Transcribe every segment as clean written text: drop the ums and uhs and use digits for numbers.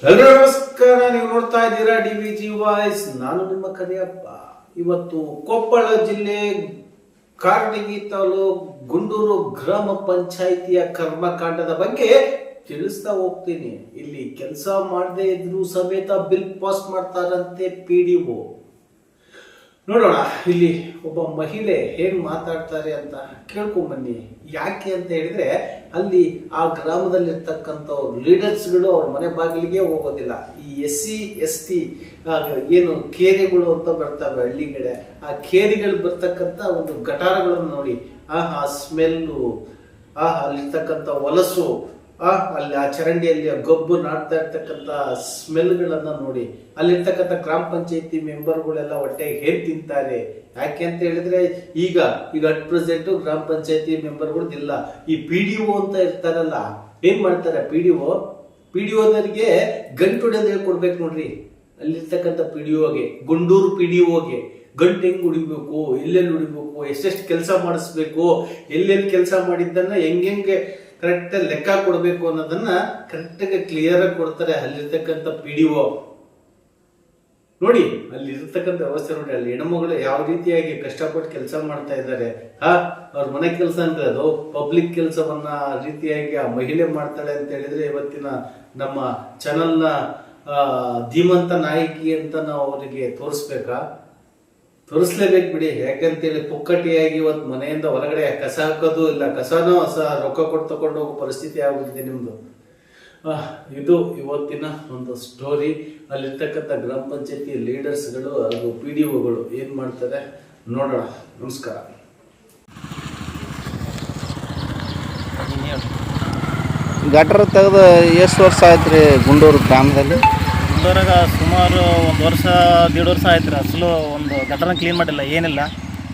ಎಲ್ಲರೂ ನಮಸ್ಕಾರ. ನೀವು ನೋಡ್ತಾ ಇದ್ದೀರಾ ಡಿವಿಜಿ ವಾಯ್ಸ್. ನಾನು ನಿಮ್ಮ ಕರಿಯಪ್ಪ. ಇವತ್ತು ಕೊಪ್ಪಳ ಜಿಲ್ಲೆ ಕಾರಟಗಿ ತಾಲೂಕು ಗುಂಡೂರು ಗ್ರಾಮ ಪಂಚಾಯಿತಿಯ ಕರ್ಮಕಾಂಡದ ಬಗ್ಗೆ ತಿಳಿಸ್ತಾ ಹೋಗ್ತೀನಿ. ಇಲ್ಲಿ ಕೆಲಸ ಮಾಡದೇ ಇದ್ರು ಸಮೇತ ಬಿಲ್ ಪಾಸ್ ಮಾಡ್ತಾರಂತೆ PDO. ನೋಡೋಣ ಇಲ್ಲಿ ಒಬ್ಬ ಮಹಿಳೆ ಹೇಗ್ ಮಾತಾಡ್ತಾರೆ ಅಂತ ಕೇಳ್ಕೊಂಬನ್ನಿ. ಯಾಕೆ ಅಂತ ಹೇಳಿದ್ರೆ ಅಲ್ಲಿ ಆ ಗ್ರಾಮದಲ್ಲಿರ್ತಕ್ಕಂಥ ಲೀಡರ್ಸ್ಗಳು ಅವ್ರ ಮನೆ ಬಾಗಿಲಿಗೆ ಹೋಗೋದಿಲ್ಲ. ಈ SC ST ಏನು ಕೇರಿಗಳು ಅಂತ ಬರ್ತವೆ ಹಳ್ಳಿ ಕಡೆ, ಆ ಕೇರಿಗಳು ಬರ್ತಕ್ಕಂಥ ಒಂದು ಗಟಾರಗಳನ್ನು ನೋಡಿ, ಆ ಸ್ಮೆಲ್ಲು, ಅಲ್ಲಿರ್ತಕ್ಕಂಥ ಹೊಲಸು, ಅಲ್ಲಿ ಆ ಚರಂಡಿಯಲ್ಲಿ ಗೊಬ್ಬು ನಾಡ್ತಾ ಇರ್ತಕ್ಕಂಥ ಸ್ಮೆಲ್ಗಳನ್ನ ನೋಡಿ, ಅಲ್ಲಿರ್ತಕ್ಕಂಥ ಗ್ರಾಮ ಪಂಚಾಯತಿ ಮೆಂಬರ್ಗಳೆಲ್ಲ ಹೊಟ್ಟೆಗೆ ಹೇಗ್ ತಿಂತಾರೆ. ಯಾಕೆ ಅಂತ ಹೇಳಿದ್ರೆ ಈಗ ಅಟ್ ಪ್ರೆಸೆಂಟ್ ಗ್ರಾಮ ಪಂಚಾಯತಿ ಮೆಂಬರ್ಗಳಿಲ್ಲ. ಈ PDO ಅಂತ ಇರ್ತಾರಲ್ಲ, ಏನ್ ಮಾಡ್ತಾರೆ PDOದವರಿಗೆ ಗಂಟು ಹೊಡೆದು ಹೇಳ್ಕೊಡ್ಬೇಕು ನೋಡ್ರಿ. ಅಲ್ಲಿರ್ತಕ್ಕಂಥ PDOಗೆ, ಗುಂಡೂರು PDOಗೆ ಗಂಟು ಹೆಂಗ್ ಹೊಡಿಬೇಕು, ಎಲ್ಲೆಲ್ಲಿ ಹೊಡಿಬೇಕು, ಎಷ್ಟೆಷ್ಟು ಕೆಲಸ ಮಾಡಿಸ್ಬೇಕು, ಎಲ್ಲೆಲ್ಲಿ ಕೆಲಸ ಮಾಡಿದ್ದನ್ನ ಹೆಂಗೆ ಕರೆಕ್ಟ್ ಲೆಕ್ಕ ಕೊಡಬೇಕು ಅನ್ನೋದನ್ನ ಕರೆಕ್ಟ್ ಆಗಿ ಕ್ಲಿಯರ್ ಆಗಿ ಕೊಡ್ತಾರೆ ಅಲ್ಲಿರ್ತಕ್ಕಂಥ PDO. ನೋಡಿ ಅಲ್ಲಿ ಇರ್ತಕ್ಕಂಥ ವ್ಯವಸ್ಥೆ ನೋಡಿ, ಅಲ್ಲಿ ಹೆಣ್ಮಗಳು ಯಾವ ರೀತಿಯಾಗಿ ಕಷ್ಟಪಟ್ಟು ಕೆಲಸ ಮಾಡ್ತಾ ಇದ್ದಾರೆ. ಅವ್ರ ಮನೆ ಕೆಲಸ ಅಂದ್ರೆ ಅದು ಪಬ್ಲಿಕ್ ಕೆಲಸವನ್ನ ರೀತಿಯಾಗಿ ಆ ಮಹಿಳೆ ಮಾಡ್ತಾಳೆ ಅಂತ ಹೇಳಿದ್ರೆ ಇವತ್ತಿನ ನಮ್ಮ ಚಾನಲ್ನ ಧೀಮಂತ ನಾಯಕಿ ಅಂತ ನಾವು ಅವರಿಗೆ ತೋರಿಸ್ಲೇಬೇಕು ಬಿಡಿ. ಯಾಕಂತೇಳಿ ಪುಕ್ಕಟಿಯಾಗಿ ಇವತ್ತು ಮನೆಯಿಂದ ಹೊರಗಡೆ ಕಸ ಹಾಕೋದು ಇಲ್ಲ, ಕಸನೂ ರೊಕ್ಕ ಕೊಟ್ಟು ತಗೊಂಡು ಹೋಗೋ ಪರಿಸ್ಥಿತಿ ಆಗೋದಿದೆ ನಿಮ್ದು. ಇದು ಇವತ್ತಿನ ಒಂದು ಸ್ಟೋರಿ. ಅಲ್ಲಿರ್ತಕ್ಕಂಥ ಗ್ರಾಮ ಪಂಚಾಯತಿ ಲೀಡರ್ಸ್ಗಳು ಹಾಗೂ PDOಗಳು ಏನ್ ಮಾಡ್ತಾರೆ ನೋಡೋಣ. ನಮಸ್ಕಾರ. ಗಟ್ರ ತೆಗೆದು ಎಷ್ಟು ವರ್ಷ ಆಯ್ತು ರೀ ಗುಂಡೂರು ಗ್ರಾಮದಲ್ಲಿ? ಗುಂಡೂರಾಗ ಸುಮಾರು 1 ವರ್ಷ 1.5 ವರ್ಷ ಆಯ್ತು ರೀ. ಅಸಲು ಒಂದು ಗಟ್ರನ ಕ್ಲೀನ್ ಮಾಡಿಲ್ಲ, ಏನಿಲ್ಲ.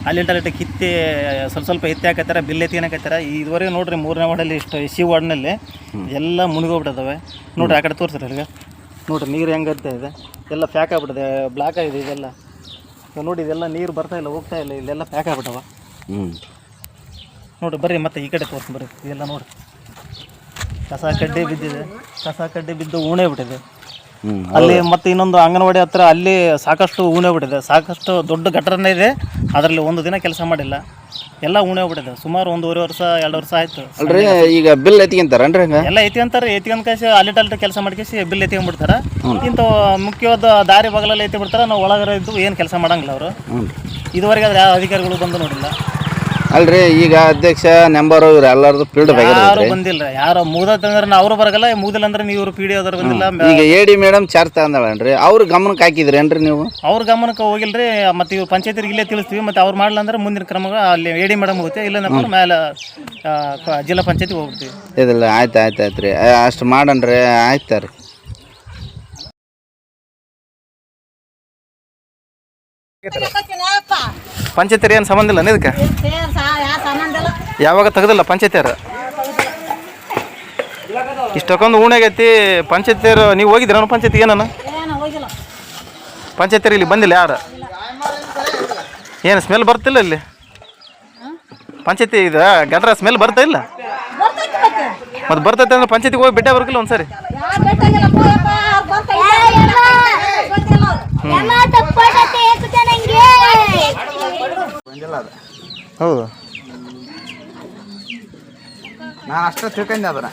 ಅಲ್ಲಿಂಟ ಕಿತ್ತಿ ಸ್ವಲ್ಪ ಎತ್ತಿ ಹಾಕತ್ತಾರೆ, ಬಿಲ್ ಎತ್ತಿನಕತ್ತಾರ. ಇದುವರೆಗೆ ನೋಡ್ರಿ 3ನೇ ವಾರ್ಡಲ್ಲಿ ಇಷ್ಟು SC ವಾರ್ಡ್ನಲ್ಲಿ ಎಲ್ಲ ಮುಳುಗೋಗ್ಬಿಟ್ಟದವೆ ನೋಡ್ರಿ. ಆ ಕಡೆ ತೋರಿಸ್ರಿ ಈಗ ನೋಡ್ರಿ, ನೀರು ಹೆಂಗತ್ತೆ ಇದೆ, ಎಲ್ಲ ಪ್ಯಾಕ್ ಆಗ್ಬಿಟ್ಟಿದೆ, ಬ್ಲಾಕ್ ಆಗಿದೆ ಇದೆಲ್ಲ. ನೋಡಿ ಇದೆಲ್ಲ ನೀರು ಬರ್ತಾ ಇಲ್ಲ, ಹೋಗ್ತಾ ಇಲ್ಲ, ಇಲ್ಲೆಲ್ಲ ಪ್ಯಾಕ್ ಆಗ್ಬಿಟ್ಟವ. ನೋಡ್ರಿ ಬರ್ರಿ, ಮತ್ತೆ ಈ ಕಡೆ ತೋರಿಸಿ ಬರ್ರಿ. ಇದೆಲ್ಲ ನೋಡ್ರಿ ಕಸ ಕಡ್ಡಿ ಬಿದ್ದಿದೆ, ಕಸ ಕಡ್ಡಿ ಬಿದ್ದು ಉಣೆ ಬಿಟ್ಟಿದೆ. ಅಲ್ಲಿ ಮತ್ತೆ ಇನ್ನೊಂದು ಅಂಗನವಾಡಿ ಹತ್ರ ಅಲ್ಲಿ ಸಾಕಷ್ಟು ಉಣೆ ಬಿಟ್ಟಿದೆ. ಸಾಕಷ್ಟು ದೊಡ್ಡ ಗಟ್ಟರನೇ ಇದೆ, ಅದರಲ್ಲಿ ಒಂದು ದಿನ ಕೆಲಸ ಮಾಡಿಲ್ಲ, ಎಲ್ಲ ಉಣೆ ಬಿಟ್ಟಿದೆ. ಸುಮಾರು 1.5 ವರ್ಷ 2 ವರ್ಷ ಆಯ್ತು. ಅಲ್ರಿ ಈಗ ಬಿಲ್ ಎತ್ಕೊಂತಾರನ್ರಿ? ಎಲ್ಲ ಎತ್ಕೊಂತಾರೆ, ಎತ್ಕೊಂಡ್ಕೇಸಿ ಅಲ್ಲಿಟ್ಟು ಕೆಲಸ ಮಾಡ್ಕೇಸಿ ಬಿಲ್ ಎತ್ಕೊಂಡ್ಬಿಡ್ತಾರೆ. ಇಂಥ ಮುಖ್ಯವಾದ ದಾರಿ ಬಾಗಲಲ್ಲಿ ಎತ್ತಿ ಬಿಡ್ತಾರೆ. ನಾವು ಒಳಗಡೆ ಇದ್ದು ಏನು ಕೆಲಸ ಮಾಡಂಗಿಲ್ಲ ಅವರು. ಇದುವರೆಗೆ ಅದ್ರ ಯಾವ ಅಧಿಕಾರಿಗಳು ಬಂದು ನೋಡಿಲ್ಲ. ಅಲ್ರಿ ಈಗ ಅಧ್ಯಕ್ಷ ನೆಂಬರ್ ಇವ್ರು ಎಲ್ಲರದು ಫೀಲ್ಡ್ ಯಾರು ಬಂದಿಲ್ಲ. ಯಾರು ಮುಗ್ದಂದ್ರೆ ಅವರು ಬರಗಲ್ಲ, ಮುಗ್ದಿಲ್ಲ ಅಂದ್ರೆ ನೀವು PDO ಬಂದಿಲ್ಲ. ಈಗ AD ಮೇಡಮ್ ಚಾರ್ಜ್ ತಗೊಂಡಳನ್ರಿ, ಅವ್ರ ಗಮನಕ್ಕೆ ಹಾಕಿದ್ರೇನ್ರಿ ನೀವು? ಅವ್ರ ಗಮನಕ್ಕೆ ಹೋಗಿಲ್ರಿ. ಮತ್ತೆ ಇವ್ರು ಪಂಚಾಯತಿಗೆ ಇಲ್ಲೇ ತಿಳಿಸ್ತೀವಿ, ಮತ್ತೆ ಅವ್ರು ಮಾಡಲ್ಲ ಅಂದ್ರೆ ಮುಂದಿನ ಕ್ರಮಗಳು ಅಲ್ಲಿ AD ಮೇಡಮ್ ಹೋಗುತ್ತೆ, ಇಲ್ಲಂದ್ರೆ ಮೇಲೆ ಜಿಲ್ಲಾ ಪಂಚಾಯತಿಗೆ ಹೋಗ್ಬಿಡ್ತೀವಿ. ಇದಿಲ್ಲ, ಆಯ್ತು ರೀ, ಅಷ್ಟು ಮಾಡನ್ರಿ. ಆಯ್ತು ರೀ. ಪಂಚಾಯತಿ ಏನು ಸಂಬಂಧ ಇಲ್ಲ ಇದಕ್ಕೆ? ಯಾವಾಗ ತೆಗೆದಿಲ್ಲ ಪಂಚಾಯತಿಯರು? ಇಷ್ಟಕ್ಕೊಂದು ಉಣೆಗೈತಿ ಪಂಚಾಯತಿಯರು. ನೀವು ಹೋಗಿದ್ದೀರ ಪಂಚಾಯತಿ? ಏನನ್ನ ಪಂಚಾಯತಿಯರು ಇಲ್ಲಿ ಬಂದಿಲ್ಲ ಯಾರು? ಏನು ಸ್ಮೆಲ್ ಬರ್ತಿಲ್ಲ ಇಲ್ಲಿ ಪಂಚಾಯತಿ? ಇದು ಗಟ್ರ ಸ್ಮೆಲ್ ಬರ್ತಾ ಇಲ್ಲ? ಮತ್ತೆ ಬರ್ತೈತೆ ಅಂದ್ರೆ ಪಂಚಾಯತಿಗೆ ಹೋಗಿ ಭೇಟಿ ಬರ್ಕಿಲ್ಲ ಒಂದ್ಸರಿ? ಹೌದು, ನಾನು ಅಷ್ಟೇ ತಿಳ್ಕೊಂಡೆ ಅದನ್ನ.